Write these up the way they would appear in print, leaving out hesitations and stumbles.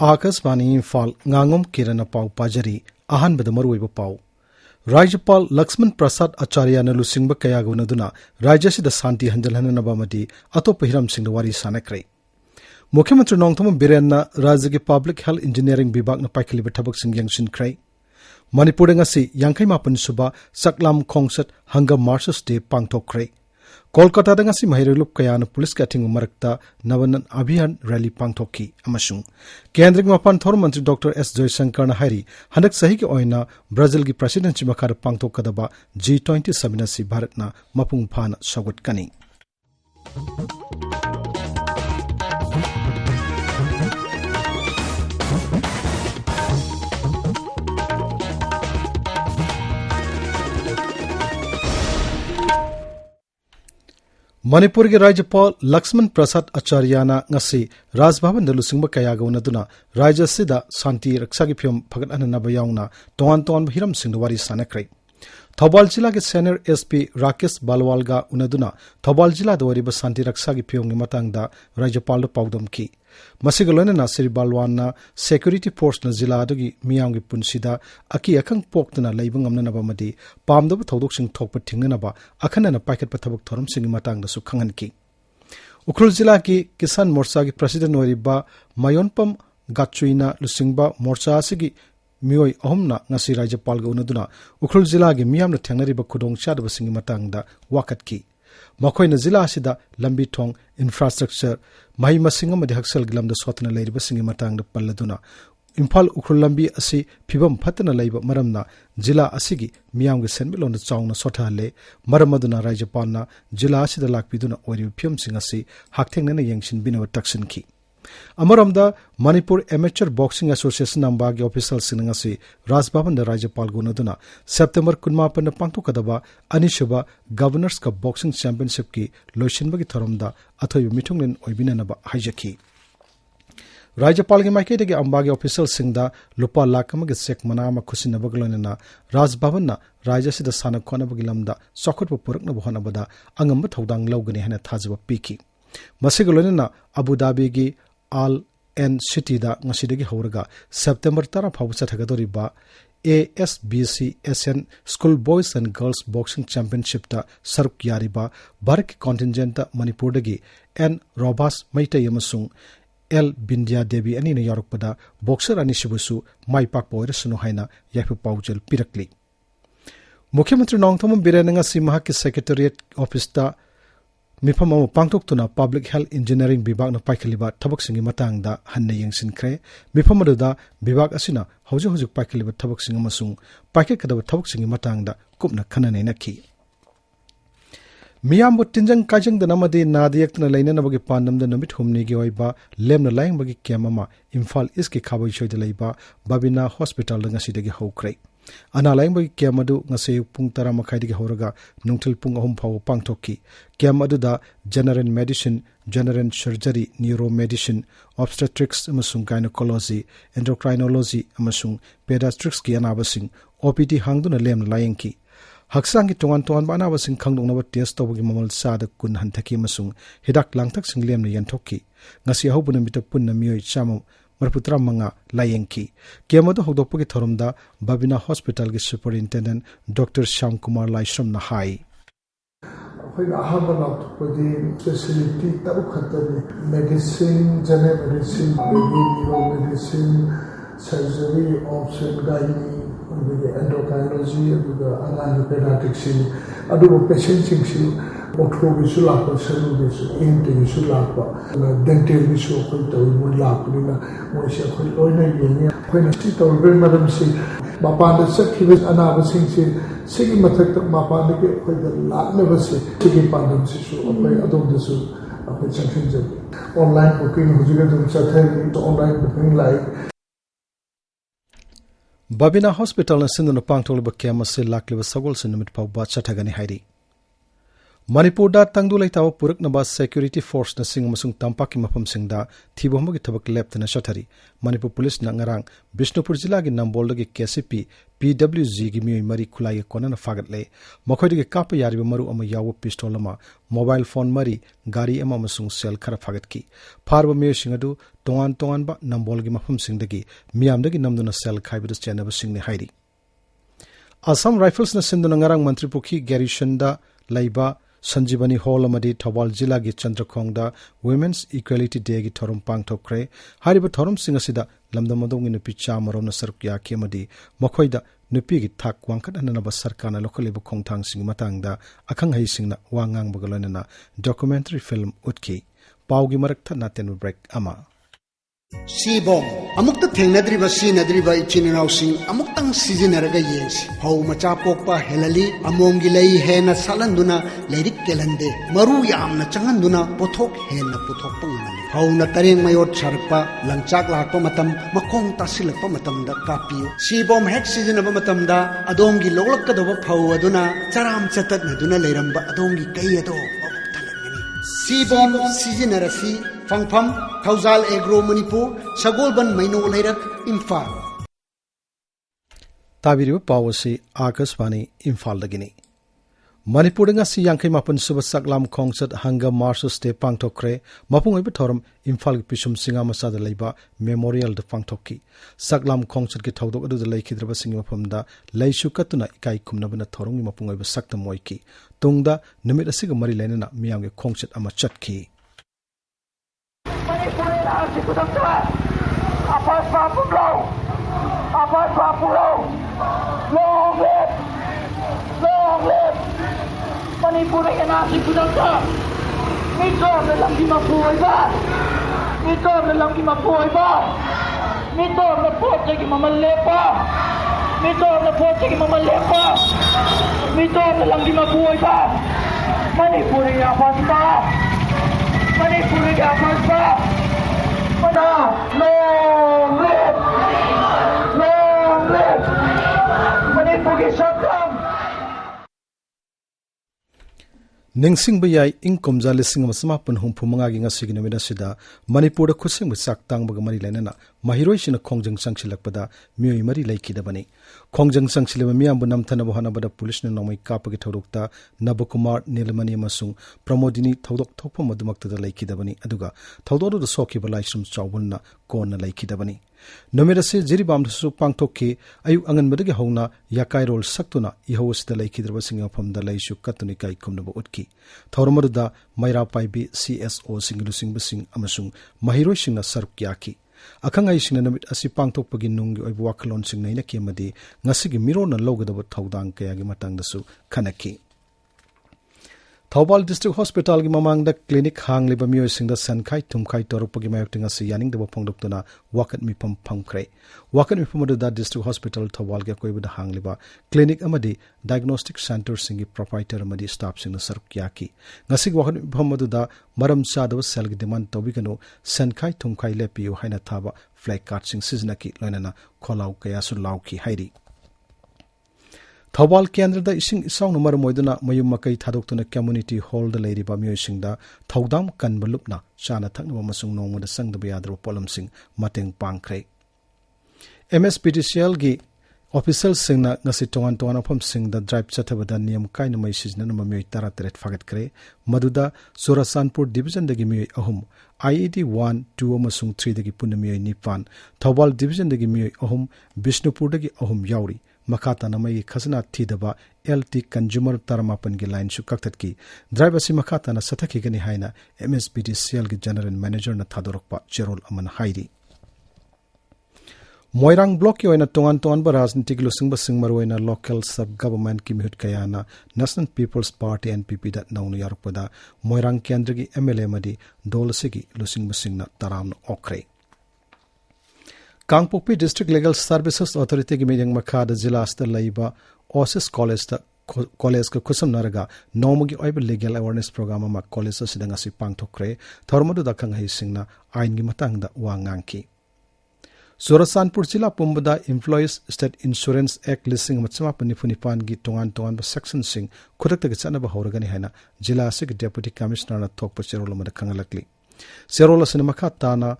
Akashvani Imphal Ngangom Kiran पाउ पाजरी अहानबद मरुइब पाउ राज्यपाल लक्ष्मण प्रसाद आचार्य न लुसिंगब कयाग उनदुना राज्यसिद शांति हंजलहननबमदी अतोप हिरमसिंग वारी सानक्रे मुख्यमंत्री नोंगथम बिरेन राज्य के पब्लिक हेल्थ इंजीनियरिंग विभाग न पाइखलिब थबकसिंग यंगसिनख्रे मणिपुर ngasi 58 सुबा सकलाम खोंगसत हंगम मार्चस डे पांगथोखरे कोलकाता ngasi महिरेलुप कयान पुलिस का थिंग मरकता नवन अभियान रैली पांगथोखी अमसुंग केंद्र मपान थोर मंत्री डॉक्टर एस जयशंकर न हारी हनक सही के ओइना ब्राजील की प्रेसिडेंसी मखार पांगथोकदबा G20 समिनसी भारतना मपुंग फान सगुटकनी मणिपुर के राज्यपाल लक्ष्मण प्रसाद आचार्यना ngasi राजभवन दलुसिंग कयाग उनदुना राज्य सिदा शांति रक्षा की फिल्म फगत अननब याउना तोन तोन हिरम सिंह वारी सानक्रे थौबाल जिला के सीनियर एसपी राकेश बालवालगा उनदुना थौबाल जिला दवरिब शांति रक्षा की फिल्म मतंगदा राज्यपाल पाउदम की मसिगलोना श्री बालवाना सिक्योरिटी फोर्स न जिला अदुगी मियाम की पुनसिदा अकी अखंग पोक्तना लेब ngamnanabamadi पामदब थौदोकसिंग थोकप थिंगनबा अखनना पाइकत थबक थोरम सिंग मतंगदसु खंगनकी उखरुल जिला की किसान मोर्चा की प्रेसिडेंट ओरिबा मायोनपम गाचुइना लुसिंगबा मोर्चा सिगी मियोय अहमना ngasi राज्यपाल ग उनदुना उखरुल जिला की मियाम न थेंगनरिबा खुदोंग चादब सिंग मतंगदा वाकत की मखोइन जिला असिदा लंबी थोंग इंफ्रास्ट्रक्चर मही मसिंग अमदि हक्सल गिलमद सोतना लेरिबा सिंग मतंगदा पल्लदुना इम्फाल उखरुल लंबी असि फिबम फतना लेब मरमना जिला असिगी मियाम गे सेनबिलोन चाउना सोथाले मरमदुना राज्यपालना जिला असिदा लाकपिदुना ओरिब फियम सिंग असि हाकथेंगना यंगसिन बिनव तक्सिनकी अमरमदा मणिपुर एमेचर बॉक्सिंग एसोसिएशन नंबा के ऑफिशियल सिंगसी राजभवन द राज्यपाल गुनदुना सेप्टेम्बर 19 पांगथोकदबा अनिसुबा गवर्नर्स कप बॉक्सिंग चैंपियनशिप की लोइसिनबगी थरमदा अथोय मिथुंगलेन ओइबिननबा हाइजकी राज्यपाल के माइकेदे के अंबा के ऑफिशियल सिंगदा लुपा लाख अमगे चेक मना अमा खुसिनबगलोनना राजभवन ना राज्य सिदा साना खोनबगी लमदा सखुटप पुरकनब होनबदा अंगम थौदांग लौगने हना थाजब पीकी मसिगलोनना अबु धाबी की आल एन सिटी दा ngasi हौरगा सेप्टेम्बर 10 फाउ चथगदोरिबा ASBCSN school boys and girls boxing championship दा सरुक यारिबा भारत की कॉन्टिंजेंट मणिपुर दगी एन रोबास मैतै अमसुंग एल बिंदिया देवी अनि ने यारकपदा बॉक्सर अनि सिबुसु माइपाक पोइरसनु हाइना याफु पाउजल पिरकली मुख्यमंत्री नोंगथम बिरेनंगा सिमहा की सेक्रेटेरिएट ऑफिस दा मिफम पांगथोक्तुना पब्लिक हेल्थ इंजीनियरिंग विभाग पाइखलिबा थबकसिंगी मतंगदा हन्ने यंगसिनख्रे मिफम अदुदा विभाग असिना हौजु हौजु पाइखलिबा थबकसिंग अमसुंग पाइखेकदबा थबकसिंगी मतंगदा कुपना खननेनखी मियामबु तिंजंग काजंगदनमदि नादियक्तना लैननबगी पांडमदा नुमित हुमनिगी ओइबा लेमना लायंगबगी केममा इम्फाल ईस्ट की खाबोइसोइदा लैबा बाबिना हॉस्पिटल ngasiदगी हौख्रे अना लायंगबगी केमदु ngase पुंग 10 मखाइदगी हौरगा नुंगथिल पुंग 3 फाव पांगथोक्की केमदुदा general medicine general surgery neuro medicine obstetrics अमसुंग गायनोकोलॉजी एंडोक्राइनोलॉजी अमसुंग पेडियाट्रिक्स की अनाबसिंग ओपीडी हांगदुना लेमना लायंगकी हक्सांग की तोंगान तोंगान बानाबसिंग खंगदोंगनब टेस्ट तौबगी ममल साद कुन हंथकी अमसुंग हिदाक लांगथक सिंग लेमना यंथोक्की ngasi हौबुना मित पुन्ना मियोय चाम मरपुत्रा मंगा लायंकी केमदो हौदोकपगी थरमदा बाबिना हॉस्पिटल की सुपरिटेंडेंट डॉक्टर श्याम कुमार लाइश्रम न हाई स्पेशलिटी तब खतरे medicine general medicine neuro medicine surgery ऑप्शन गाइनी एंडोक्राइनोलॉजी अनानी पेडियाट्रिक्स पेशेंट ऑर्थोगिसु लापा सरुगिसु एंटिगिसु लापा डेंटलगिसु अखोय तौ मोय लापनिना मोयसे अखोय लोइना येंगे अखोयना सि तौबे मदमसि मापान सखिबे अनाबसिंगसि सिगी मथक मापान के अखोय लानबसि सिगी पांदमसिसु अखोय अदोमदसु अखोय चंखिंजो ऑनलाइन बुकिंग हुजिगे दम चथे ऑनलाइन बुकिंग लाइक बाबिना हॉस्पिटल सिंदन पांगथोलब केम से लाखलिब सगोल से नुमित फाउ बा चथगनी हाइरी Manipurda tangdu laitawa puraknaba security force na sing amasung tampaki mafamsingda thibomagi thabak leptana shathari. Manipur police na ngarang Bishnupur jila gi namboldagi KCP PWG gi mioi mari khulai konana fagatle. Makhoidagi kapa yariba maru ama yawa pistol ama mobile phone mari gari ama amasung sel khara fagatki. Pharba mioi singadu tongan ba nambolgi mafamsingdagi miyamdagi namduna sel khaibadu chenaba singni hairi. Assam Rifles na sinduna ngarang Mantripukhi garrisonda laiba Sanjivani Hall amadi Thawal Jila gi Chandrakhongda Women's Equality Day gi thorum pangthokre. Hariba thorum singasida lamdamadong nupi chamarom na sarukya kemadi makhoida nupi gi thak wangkat ananaba sarkana lokaliba khongthang sing matangda akhang hai singna wangang bagalonana documentary film utki paugi marak thana ten break ama Sibong amukta thengnadriba sinadriba ichininausing amuktang sizinaraga yensi hau macha pokpa helali amonggi lei hena salanduna leirik kelande maru yamna changanduna pothok hena pothok pangamali hauna tareng mayot charpa langchak lakpa matam makong tasilakpa matamda kapiyo sibom hek sizinaba matamda adongi loglakkadoba phau aduna charam chatat naduna leiramba adongi kai ado Sibom sizinarasi Fangpham Thauzal Agro Manipur Sagolban Maino Lairak Imphal Tabiriba Pawasi Akaswani Imphal Dagini Manipur nga si yangkai mapun suba saklam khongchat hanga marsus te pangthokre mapungoi thorum Imphal gi pisum singa masada leiba memorial de pangthokki saklam khongchat gi thodok adu leikidraba singi mapumda leisu katuna ikai khumnabana thorum gi mapungoi ba sakta moiki tungda numit asiga mari lainana miyang gi khongchat ama chatki Manipur ay nasi kudangka. Nito na lang di mabuhay ba? Nito na lang di mabuhay ba? Nito na po sige mamalepa. Nito na po sige mamalepa. Nito na lang di mabuhay ba? Manipur ay apas ba? Manipur ay apas ba? Mana long live! Long live! Manipur ay sakam! Ningsing bayay ingkomja lising masamapun humpu mangagi ngasigi namida sida Manipur da khusing bisak tang baga mari lainana mahiroi sina khongjang sangsilakpada mioi mari laikidabani khongjang sangsilaba miyambu namthana bohana bada police na nomai kapagi thodokta Nabakumar Nilamani amasung Pramodini thodok thokpa madumakta da laikidabani aduga thododo da sokiba laisum chawbunna konna laikidabani Nomira se jiribam su pangthokki ayu anganbadagi hongna yakai rol saktuna ihawsda laikidraba singa famda laisu katuni kai kumnaba utki thormaruda maira paibi CSO singlusing basing amasung mahiroi singna sarkyaki akangai singna namit asi pangthokpagi nunggi oibu wakalon singnaina kemadi ngasigi mirona logadaba thaudang kayagi matangdasu khanaki Thawbal District Hospital gi mamang da clinic hang liba mioi singda sankhai thumkhai toropagi mayoktinga si yaning daba phongdoktuna wakat mi pam phangkre wakat mi pam da District Hospital Thawbal ga koiba da hang liba clinic amadi diagnostic center singi proprietor amadi staff singna sarkyaki ngasig wakat mi pam da maram chadaba sel gi demand tobigano sankhai thumkhai lepiu haina thaba flag card sing siznaki loinana kholau kaya su lauki hairi Thawbal Kendra da ising isang numar moiduna mayum makai thadoktuna community hall da leiriba miyosingda thaudam kanbalupna chana thaknaba masung nongmada sangdaba yadra polamsing mateng pangkhre MSPTCL gi official singna ngasi tongan afam singda drive chathabada niyam kaina mai sijna numa miyoi tara teret fagat kre maduda Sorasanpur division dagi miyoi ahum IED 1 2 amasung 3 dagi punna miyoi nipan Thawbal division dagi miyoi ahum Bishnupur dagi ahum yauri Makata namai khazna thidaba LT consumer taramapan gi line su kaktatki drive asi makata na sathaki gani haina MSPTCL gi general manager na thadorokpa cherol aman hairi Moirang block yoina tongan ba rajnitik lusingba singmarwaina local sub government ki mihut kayana National People's Party NPP da naunu yarpada Moirang kendra gi MLA madi dolsigi lusingba singna taramna okre Kangpokpi District Legal Services Authority ki meeting makada jila asta laiba OSIS college ka kusam naraga nomugi oiba legal awareness program ma college asidanga si pangthokre thormadu dakhang hai singna ain gi matangda wangangki Churachandpur Jila Pumbada Employees State Insurance Act listing Machama gi tongan section sing Kudak Chanaba Horagani Hana Jila Sik Deputy Commissioner na Tokpa Cherola Kangalakli. Cherola Cinemakha Tana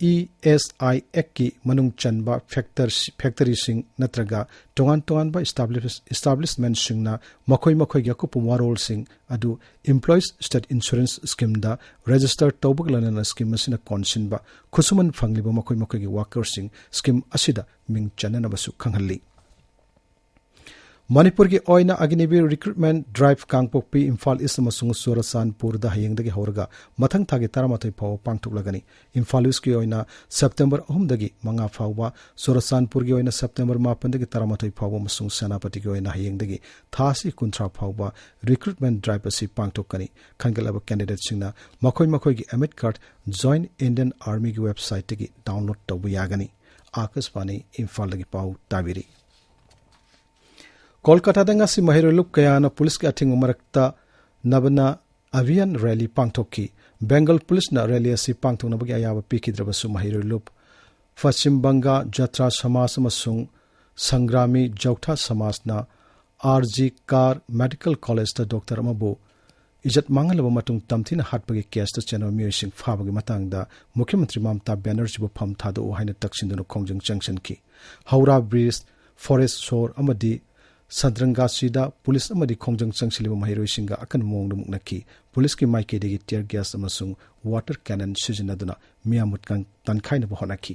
ESI Eki Manung Chanba Factory Sing Natraga Tongan ba establishment Sing na Makoi Yakupum Warol Sing Adu Employees State Insurance Scheme da Registered Tobuglan Scheme Masina Conshin ba Kusuman Fangliba Makoi Worker Sing Scheme Asida Ming Chananabasu Kanghali. Manipuri ki oina agnibi recruitment drive kangpokpi Imphal East amasung Churachandpur da hayengdagi horga mathang thagi taramatoi phaw pangthuklagani. Imphal East ki oina September 3 dagi manga phawba Churachandpur ki oina September 9 dagi taramatoi phawba amasung Senapati ki oina hayengdagi thasi kunthra phawba recruitment drive asi pangthokani. Khangalaba candidate singna makoi ki admit card Join Indian Army ki website gi download tawbu yagani. Akaswani Imphal dagi paw tabiri. Kolkata da ngasi mahiruluk kayana police ki ating umarakta nabana avian rally pangthoki Bengal police na rally asi pangthokna bagi ayaba pikidrabasu mahirulup Paschim Banga Jatra Samas amasung Sangrami Jautha Samas na RG Kar Medical College da Dr. Amabu ijat mangalaba matung tamthina hatpagi case ta channel music fabagi matangda Mukhyamantri Mamata Banerjee bu pham thado haina taksindu khongjang junction ki Howrah Bridge Forest Shore amadi Sadranga Sida police amadi khongjang changsiliba mahiroi singa akan mongdu muknaki police ki maike degi tear gas amasung water cannon sizinaduna miamut kan tankhaina bahonaki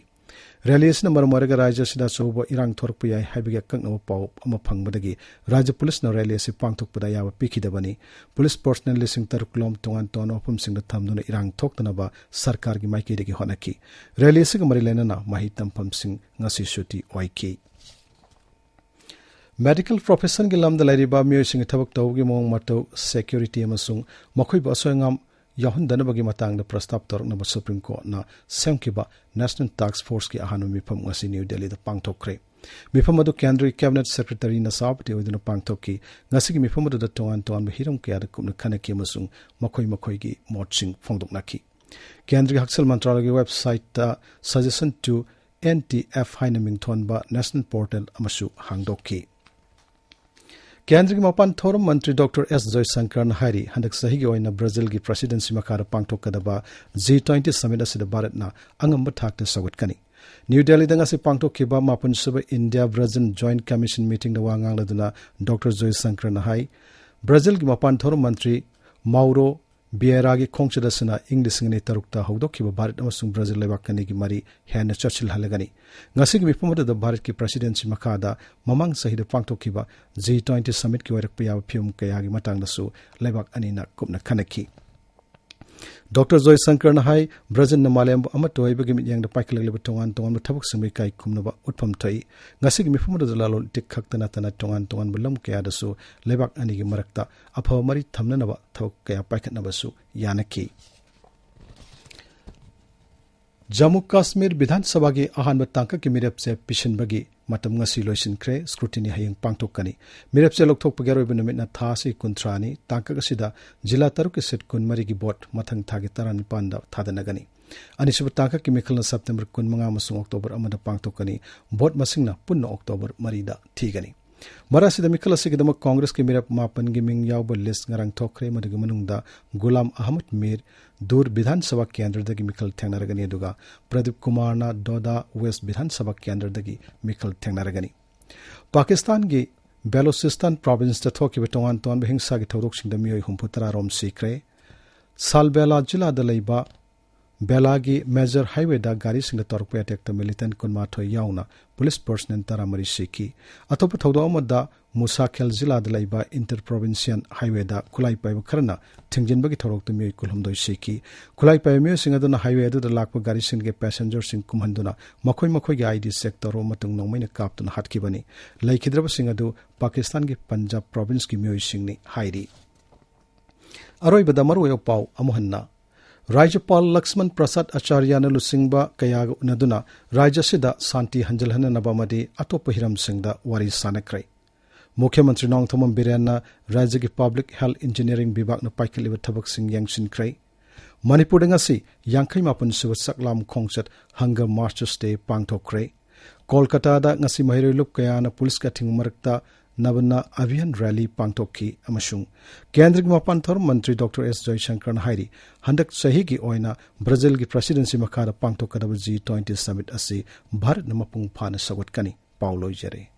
rally na marmaraga raja sida sobo irang thorpu yai habiga kangna paw ama phangbadagi raja police na rally si pangthokpada yawa pikidabani police personnel lising taruklom tongan ton opum singda thamduna irang thoktana ba sarkar gi maike degi honaki rally si gamari lenana mahitam pham sing ngasi shuti oike Medical profession ki lamda lairiba miyoi sing thabak tawgi mong mato security amasung makhoi ba soingam yahun danabagi matangda prastab torna ba Supreme Court na semkiba National Task Force ki ahanu mifam ngasi New Delhi da pangthokre mifam adu Kendriya Cabinet Secretary na sabti oduna pangthokki ngasi ki mifam adu da tongan ba hiram kya da kumna khanaki amasung makhoi gi motsing phongdoknaki Kendriya Haksal Mantralaya ki website ta suggestion to NTF haina mingthon ba national portal amasu hangdokki Kendriya Mapan Thorum Mantri Dr. S. Joysankar Hari handak sahi gi oina Brazil gi presidency makara pangthokadaba G20 summit asida Bharat na angamba thakta sagutkani New Delhi da ngasi pangthokkiba mapun suba India Brazil Joint Commission meeting da wangang laduna Dr. Joysankar Hari Brazil gi Mapan Thorum Mantri Mauro Vieira gi khongchadasana English ngani tarukta hawdokkiba Bharat amasung Brazil lebakani gi mari hena Churchill halagani ngasi gi mifamada da Bharat ki presidency makada mamang sahida pangthokkiba G20 summit ki warak piya phium kaya gi matang dasu lebak anina kupna khanaki Dr. Joysankar Hari Brazil na Malayam amatoi bagi mityang da paikalagleba tongan thabak sumai kai kumnaba utpham thai ngasi gi mifamada da lalol tik khaktana tana tongan bulam kaya dasu lebak ani gi marakta aphaw mari thamnanaba thawk kaya paikhatnabasu yanaki Jammu Kashmir Vidhan Sabha gi ahan batangka ki mirepse pishinbagi matam ngasi loisinkhre scrutiny hayeng pangtokani mirepse lokthok pageroi benamit na thasi kuntrani tangka gasida jila taruk ki set kun mari gi bot mathang thagi taran panda thadanagani anisub tangka ki mikhalna September kun manga masung October amada pangtokani bot masingna punna October marida thigani Marasida mikhala sigidama Congress ki mirap mapan gi ming yawba list ngarang thokre madagi manungda Gulam Ahmad Mir Dur Vidhan Sabha Kendra dagi mikhal thengnaragani aduga Pradeep Kumar na Doda West Vidhan Sabha Kendra dagi mikhal thengnaragani Pakistan gi Balochistan province ta thoki betongan ton behingsa gi thodok singda miyoi humputara rom sikre Salbela jila da leiba Belagi major highway da gari singda torpe attack ta militant kunma thoi yauna police personnel taramari siki atopa thodo amada Musakhel jila da leiba interprovincial highway da khulai paiba kharna thingjin bagi thorok tu miyoi kulhumdoi siki khulai paiba miyoi singa duna highway da lakpa gari sing ge passenger sing kumhanduna makhoi gi ID sector ro matung nongmaina kaptuna hatkibani laikhidraba singa du Pakistan ge Punjab province ki miyoi singni hairi aroi bada maru yo pau amohanna Rajapal Laxman Prasad Acharya na lusingba kaya unaduna Raja Sida Santi Hanjalhana Nabamadi Atopa Hiram Singda Wari Sanakrai. Mukhyamantri Nongthamam Biren na Raja ki Public Health Engineering Bibak na Paikaliba Thabak Sing Yang Sinkrai. Manipur ngasi yangkai mapun suwa saklam khongchat hunger marches day pangthokre. Kolkata da ngasi mahirilup kaya na pulis ka thingmarakta nabana abhiyan rally pangthokki amashung kendra mapan thor mantri Dr. S. Jaishankar hairi handak sahi gi oina Brazil gi presidency makara pangthokadaba G20 summit asi Bharat na mapung phana sagotkani Paulo Jere.